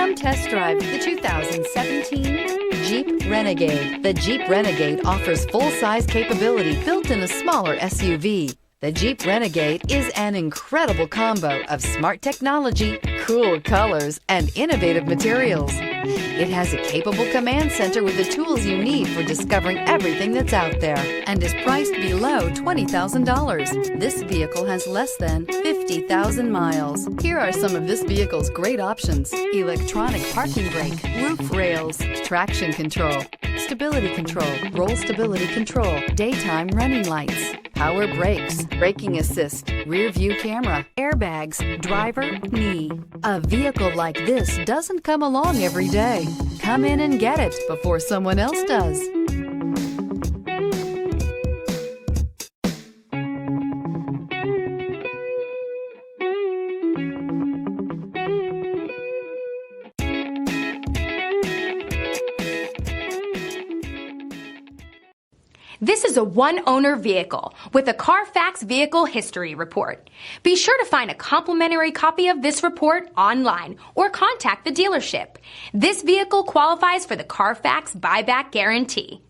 Come test drive the 2017 Jeep Renegade. The Jeep Renegade offers full-size capability built in a smaller SUV. The Jeep Renegade is an incredible combo of smart technology, cool colors, and innovative materials. It has a capable command center with the tools you need for discovering everything that's out there and is priced below $20,000. This vehicle has less than 50,000 miles. Here are some of this vehicle's great options: electronic parking brake, roof rails, traction control, stability control, roll stability control, daytime running lights, power brakes, braking assist, rear view camera, airbags, driver, knee. A vehicle like this doesn't come along every day. Come in and get it before someone else does. This is a one-owner vehicle with a Carfax Vehicle History Report. Be sure to find a complimentary copy of this report online or contact the dealership. This vehicle qualifies for the Carfax Buyback Guarantee.